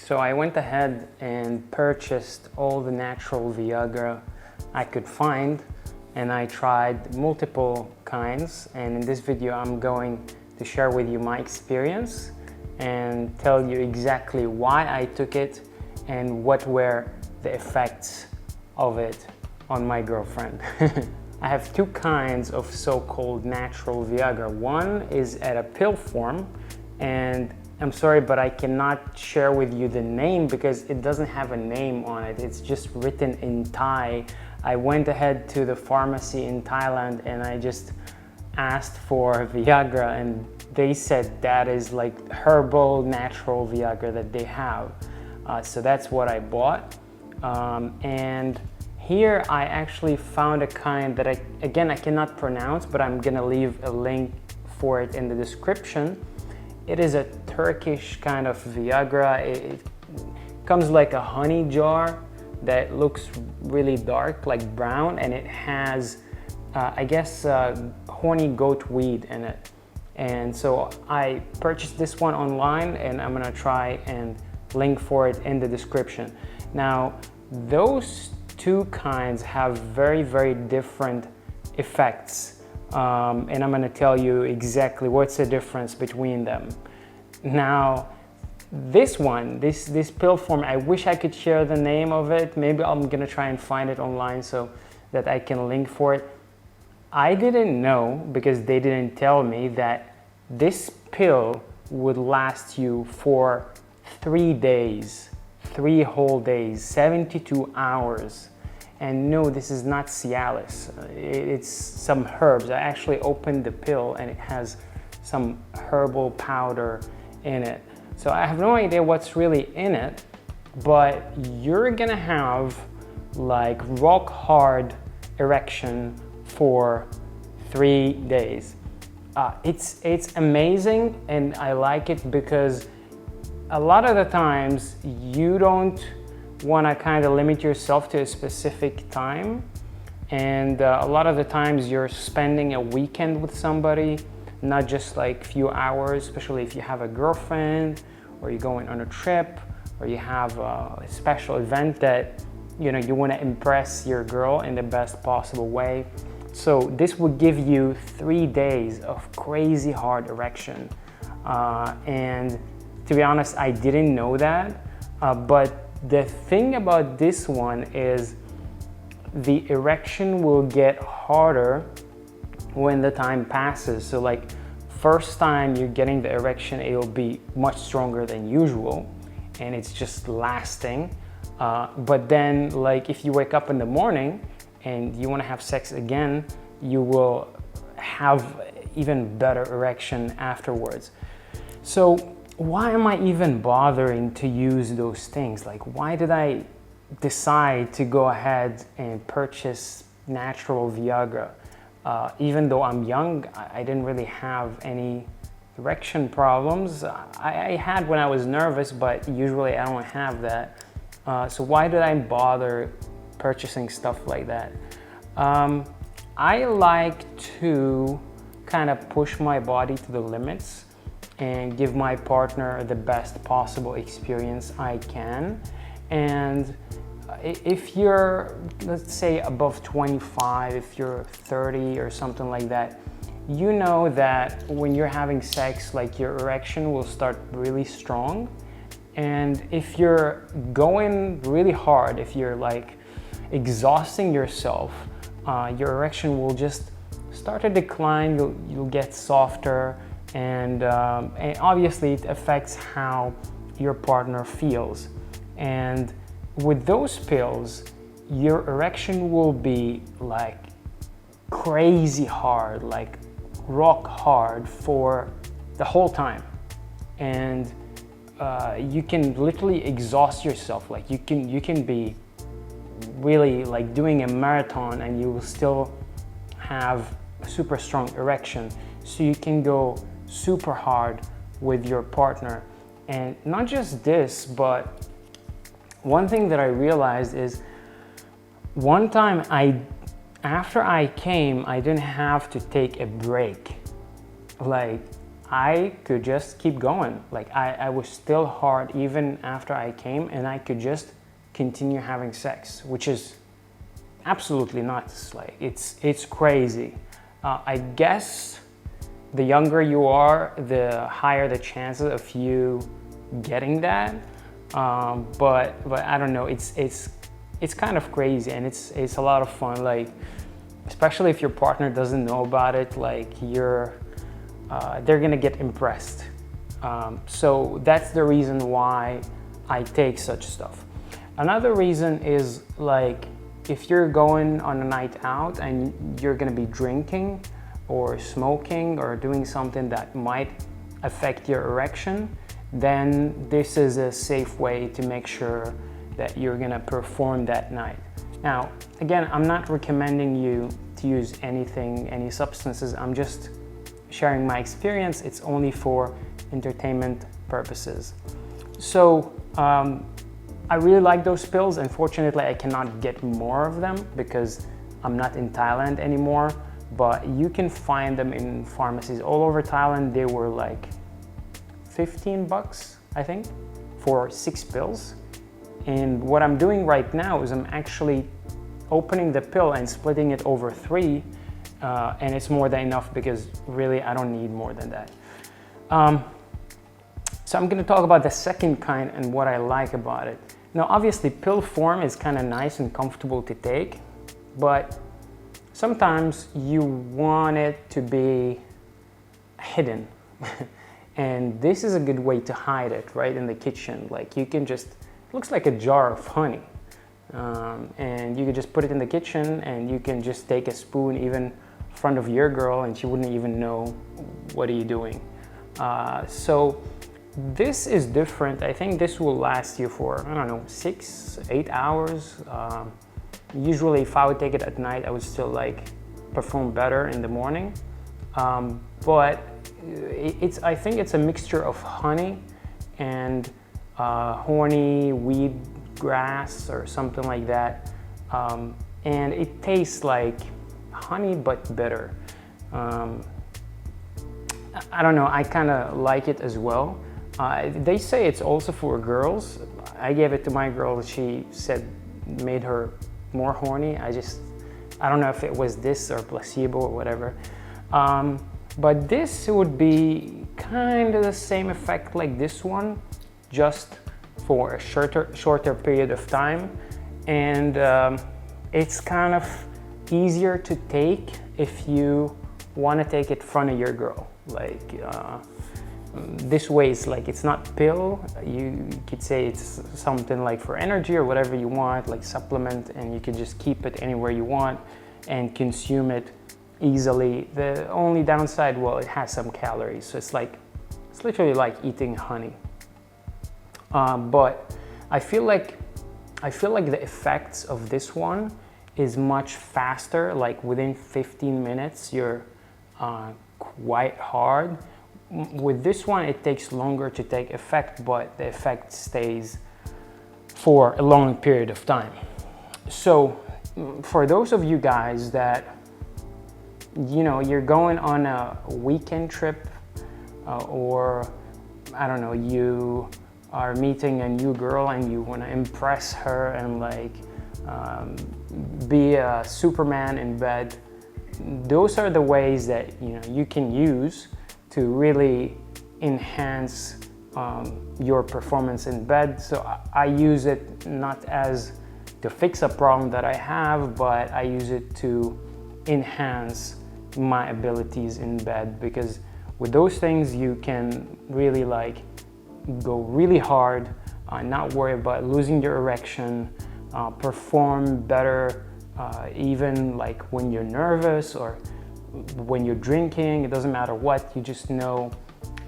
So I went ahead and purchased all the natural Viagra I could find, and I tried multiple kinds, and in this video I'm going to share with you my experience and tell you exactly why I took it and what were the effects of it on my girlfriend. I have two kinds of so-called natural Viagra. One is at a pill form, and I'm sorry, but I cannot share with you the name because it doesn't have a name on it. It's just written in Thai. I went ahead to the pharmacy in Thailand and I just asked for Viagra, and they said that is like herbal natural Viagra that they have. So that's what I bought. And here I actually found a kind that I cannot pronounce, but I'm gonna leave a link for it in the description. It is a Turkish kind of Viagra. It comes like a honey jar that looks really dark, like brown, and it has, horny goat weed in it. And so I purchased this one online, and I'm gonna try and link for it in the description. Now, those two kinds have very, very different effects. And I'm gonna tell you exactly what's the difference between them. Now, this one, this pill form, I wish I could share the name of it. Maybe I'm gonna try and find it online so that I can link for it. I didn't know, because they didn't tell me, that this pill would last you for 3 days, 3 whole days, 72 hours. And no, this is not Cialis. It's some herbs. I actually opened the pill and it has some herbal powder in it. So I have no idea what's really in it, but you're gonna have like rock hard erection for 3 days. It's amazing, and I like it because a lot of the times you don't want to kind of limit yourself to a specific time, and a lot of the times you're spending a weekend with somebody, not just like few hours, especially if you have a girlfriend or you're going on a trip or you have a special event that you want to impress your girl in the best possible way. So this would give you 3 days of crazy hard erection, and to be honest, I didn't know that, but the thing about this one is the erection will get harder when the time passes. So like first time you're getting the erection, it'll be much stronger than usual and it's just lasting. But then like if you wake up in the morning and you want to have sex again, you will have even better erection afterwards. So why am I even bothering to use those things? Like, why did I decide to go ahead and purchase natural Viagra? Even though I'm young, I didn't really have any erection problems. I had when I was nervous, but usually I don't have that. So why did I bother purchasing stuff like that? I like to kind of push my body to the limits and give my partner the best possible experience I can. And if you're, let's say, above 25, if you're 30 or something like that, you know that when you're having sex, like your erection will start really strong. And if you're going really hard, if you're like exhausting yourself, your erection will just start to decline, you'll get softer, and obviously it affects how your partner feels. And with those pills, your erection will be like crazy hard, like rock hard for the whole time. And you can literally exhaust yourself. Like you can be really like doing a marathon and you will still have a super strong erection. So you can go super hard with your partner. And not just this, but one thing that I realized is one time after I came, I didn't have to take a break. Like I could just keep going. Like I was still hard even after I came, and I could just continue having sex, which is absolutely nuts. Like it's crazy. I guess the younger you are, the higher the chances of you getting that. But I don't know. It's kind of crazy, and it's a lot of fun. Like especially if your partner doesn't know about it, like they're gonna get impressed. So that's the reason why I take such stuff. Another reason is like if you're going on a night out and you're gonna be drinking or smoking or doing something that might affect your erection, then this is a safe way to make sure that you're gonna perform that night. Now, again, I'm not recommending you to use anything, any substances. I'm just sharing my experience. It's only for entertainment purposes. So, I really like those pills. Unfortunately, I cannot get more of them because I'm not in Thailand anymore, but you can find them in pharmacies all over Thailand. They were like 15 bucks, I think, for 6 pills. And what I'm doing right now is I'm actually opening the pill and splitting it over 3, and it's more than enough because really I don't need more than that. So I'm going to talk about the second kind and what I like about it. Now, obviously, pill form is kind of nice and comfortable to take, but sometimes you want it to be hidden. And this is a good way to hide it right in the kitchen. Like you can just, it looks like a jar of honey. And you can just put it in the kitchen and you can just take a spoon even in front of your girl and she wouldn't even know what are you doing. So this is different. I think this will last you for, I don't know, 6-8 hours. Usually if I would take it at night, I would still like perform better in the morning. But I think it's a mixture of honey and horny weed grass or something like that. And it tastes like honey but bitter. I don't know, I kind of like it as well. They say it's also for girls. I gave it to my girl. She said made her more horny. I don't know if it was this or placebo or whatever. But this would be kind of the same effect like this one, just for a shorter period of time. And it's kind of easier to take if you want to take it in front of your girl. Like this way, it's like it's not pill. You could say it's something like for energy or whatever you want, like supplement, and you can just keep it anywhere you want and consume it easily. The only downside, well, it has some calories, so it's literally like eating honey. But I feel like the effects of this one is much faster. Like within 15 minutes, you're quite hard. With this one, it takes longer to take effect, but the effect stays for a long period of time. So for those of you guys that, you know, you're going on a weekend trip or I don't know, you are meeting a new girl and you want to impress her and like be a Superman in bed, those are the ways that you can use to really enhance your performance in bed. So I use it not as to fix a problem that I have, but I use it to enhance my abilities in bed, because with those things you can really like go really hard, not worry about losing your erection, perform better even like when you're nervous or when you're drinking. It doesn't matter what, you just know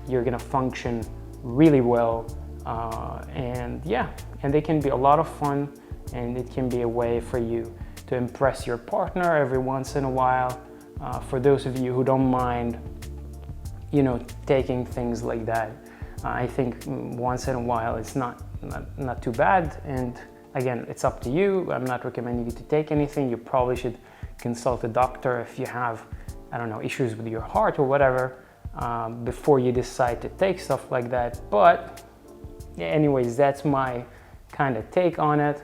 you're gonna function really well. And they can be a lot of fun, and it can be a way for you to impress your partner every once in a while. For those of you who don't mind, taking things like that, I think once in a while it's not too bad. And again, it's up to you. I'm not recommending you to take anything. You probably should consult a doctor if you have, I don't know, issues with your heart or whatever. before you decide to take stuff like that. But yeah, anyways, that's my kind of take on it.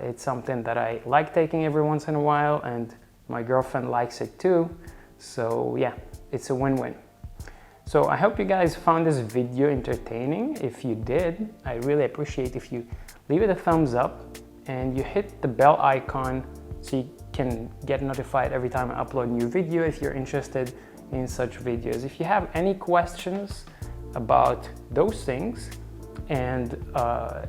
It's something that I like taking every once in a while, and my girlfriend likes it too. So yeah, it's a win-win. So I hope you guys found this video entertaining. If you did, I really appreciate if you leave it a thumbs up and you hit the bell icon so you can get notified every time I upload a new video if you're interested in such videos. If you have any questions about those things, and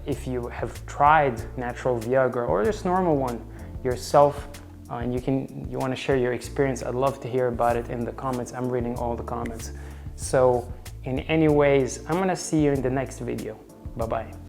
if you have tried natural Viagra or just normal one yourself, and you want to share your experience, I'd love to hear about it in the comments. I'm reading all the comments. So in any ways, I'm gonna see you in the next video. Bye-bye.